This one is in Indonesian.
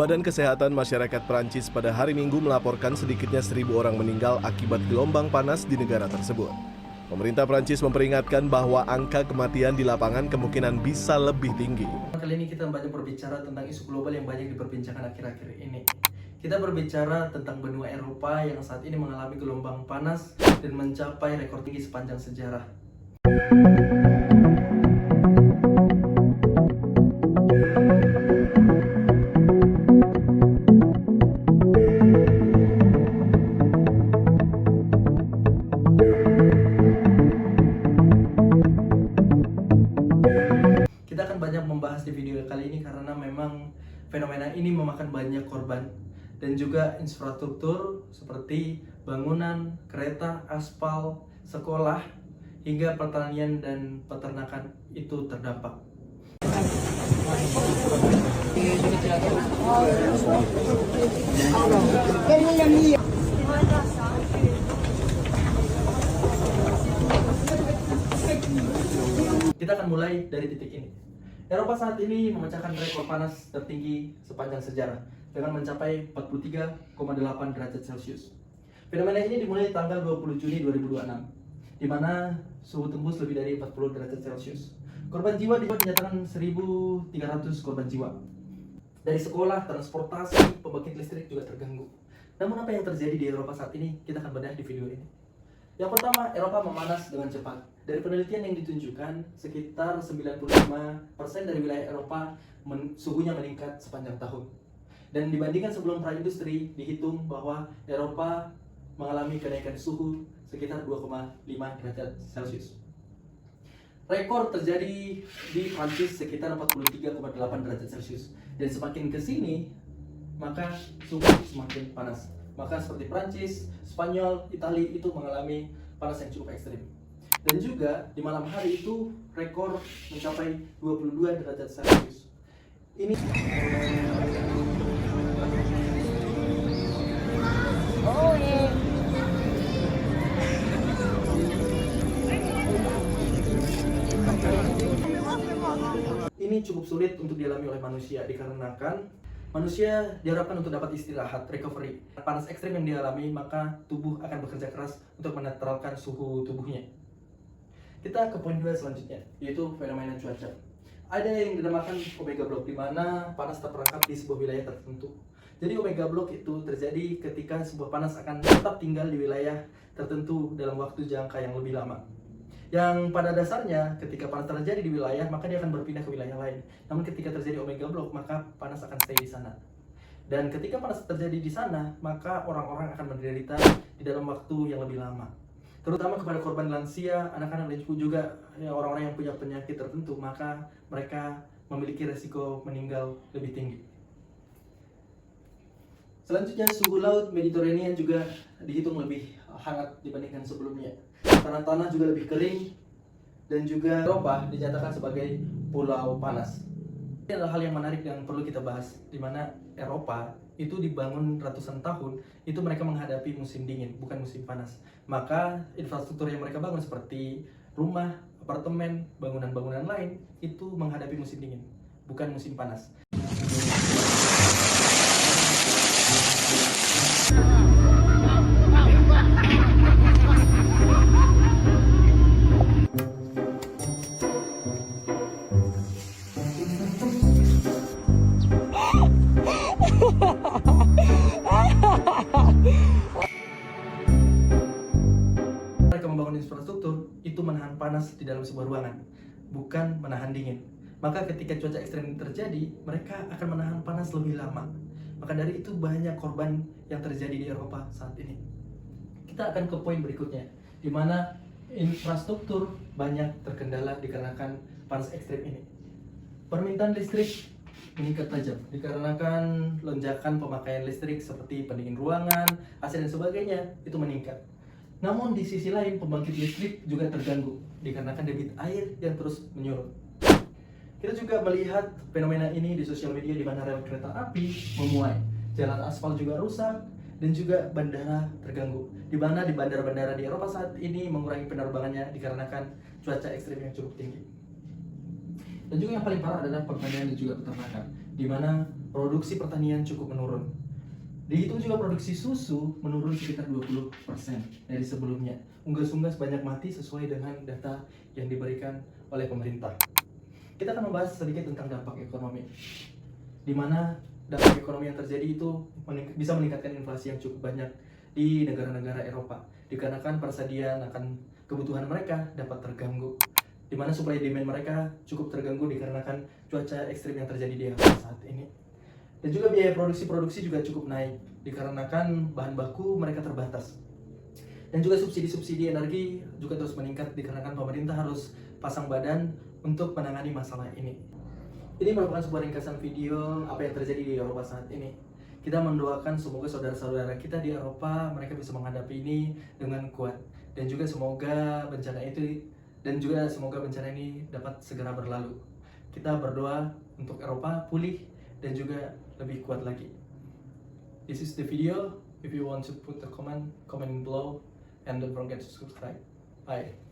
Badan Kesehatan Masyarakat Prancis pada hari Minggu melaporkan sedikitnya 1.000 orang meninggal akibat gelombang panas di negara tersebut. Pemerintah Prancis memperingatkan bahwa angka kematian di lapangan kemungkinan bisa lebih tinggi. Kali ini kita banyak berbicara tentang isu global yang banyak diperbincangkan akhir-akhir ini. Kita berbicara tentang benua Eropa yang saat ini mengalami gelombang panas dan mencapai rekor tinggi sepanjang sejarah. Kita akan banyak membahas di video kali ini karena memang fenomena ini memakan banyak korban dan juga infrastruktur seperti bangunan, kereta, aspal, sekolah, hingga pertanian dan peternakan itu terdampak. Kita akan mulai dari titik ini. Eropa saat ini memecahkan rekor panas tertinggi sepanjang sejarah dengan mencapai 43,8 derajat Celcius. Fenomena ini dimulai tanggal 20 Juni 2026, di mana suhu tembus lebih dari 40 derajat Celcius. Korban jiwa dinyatakan 1.300 korban jiwa. Dari sekolah, transportasi, pembangkit listrik juga terganggu. Namun apa yang terjadi di Eropa saat ini, kita akan bedah di video ini. Yang pertama, Eropa memanas dengan cepat. Dari penelitian yang ditunjukkan, sekitar 95% dari wilayah Eropa suhunya meningkat sepanjang tahun. Dan dibandingkan sebelum pra-industri, dihitung bahwa Eropa mengalami kenaikan suhu sekitar 2,5 derajat Celcius. Rekor terjadi di Prancis sekitar 43,8 derajat Celcius. Dan semakin ke sini, maka suhu semakin panas. Maka seperti Prancis, Spanyol, Italia itu mengalami panas yang cukup ekstrim. Dan juga di malam hari itu rekor mencapai 22 derajat Celcius. Ini Ini cukup sulit untuk dialami oleh manusia dikarenakan manusia diharapkan untuk dapat istirahat, recovery. Panas ekstrim yang dialami, maka tubuh akan bekerja keras untuk menetralkan suhu tubuhnya. Kita ke poin 2 selanjutnya, yaitu fenomena cuaca. Ada yang dinamakan Omega Block, di mana panas terperangkap di sebuah wilayah tertentu. Jadi Omega Block itu terjadi ketika sebuah panas akan tetap tinggal di wilayah tertentu dalam waktu jangka yang lebih lama. Yang pada dasarnya ketika panas terjadi di wilayah, maka dia akan berpindah ke wilayah lain. Namun ketika terjadi Omega Block, maka panas akan stay di sana. Dan ketika panas terjadi di sana, maka orang-orang akan menderita di dalam waktu yang lebih lama. Terutama kepada korban lansia, anak-anak dan juga orang-orang yang punya penyakit tertentu, maka mereka memiliki resiko meninggal lebih tinggi. Selanjutnya, suhu laut Mediterranean juga dihitung lebih hangat dibandingkan sebelumnya. Tanah-tanah juga lebih kering, dan juga Eropa dinyatakan sebagai pulau panas. Ini adalah hal yang menarik yang perlu kita bahas, di mana Eropa itu dibangun ratusan tahun, itu mereka menghadapi musim dingin, bukan musim panas. Maka infrastruktur yang mereka bangun seperti rumah, apartemen, bangunan-bangunan lain, itu menghadapi musim dingin, bukan musim panas. Mereka membangun infrastruktur itu menahan panas di dalam sebuah ruangan, bukan menahan dingin. Maka ketika cuaca ekstrem terjadi, mereka akan menahan panas lebih lama. Maka dari itu banyak korban yang terjadi di Eropa saat ini. Kita akan ke poin berikutnya, di mana infrastruktur banyak terkendala dikarenakan panas ekstrem ini. Permintaan listrik meningkat tajam dikarenakan lonjakan pemakaian listrik seperti pendingin ruangan, AC dan sebagainya itu meningkat. Namun di sisi lain pembangkit listrik juga terganggu dikarenakan debit air yang terus menyurut. Kita juga melihat fenomena ini di sosial media, di mana rel kereta api memuai, jalan aspal juga rusak, dan juga bandara terganggu. Di mana di bandara-bandara di Eropa saat ini mengurangi penerbangannya dikarenakan cuaca ekstrim yang cukup tinggi. Dan juga yang paling parah adalah pertanian dan juga peternakan, di mana produksi pertanian cukup menurun. Dihitung juga produksi susu menurun sekitar 20% dari sebelumnya. Unggas-unggas banyak mati sesuai dengan data yang diberikan oleh pemerintah. Kita akan membahas sedikit tentang dampak ekonomi, di mana dampak ekonomi yang terjadi itu bisa meningkatkan inflasi yang cukup banyak di negara-negara Eropa, dikarenakan persediaan akan kebutuhan mereka dapat terganggu, di mana supply demand mereka cukup terganggu dikarenakan cuaca ekstrim yang terjadi di Eropa saat ini. Dan juga biaya produksi juga cukup naik dikarenakan bahan baku mereka terbatas. Dan juga subsidi-subsidi energi juga terus meningkat dikarenakan pemerintah harus pasang badan untuk menangani masalah ini. Ini merupakan sebuah ringkasan video apa yang terjadi di Eropa saat ini. Kita mendoakan semoga saudara-saudara kita di Eropa mereka bisa menghadapi ini dengan kuat, dan juga semoga bencana ini dapat segera berlalu. Kita berdoa untuk Eropa pulih dan juga lebih kuat lagi. This is the video. If you want to put a comment below, and don't forget to subscribe. Bye.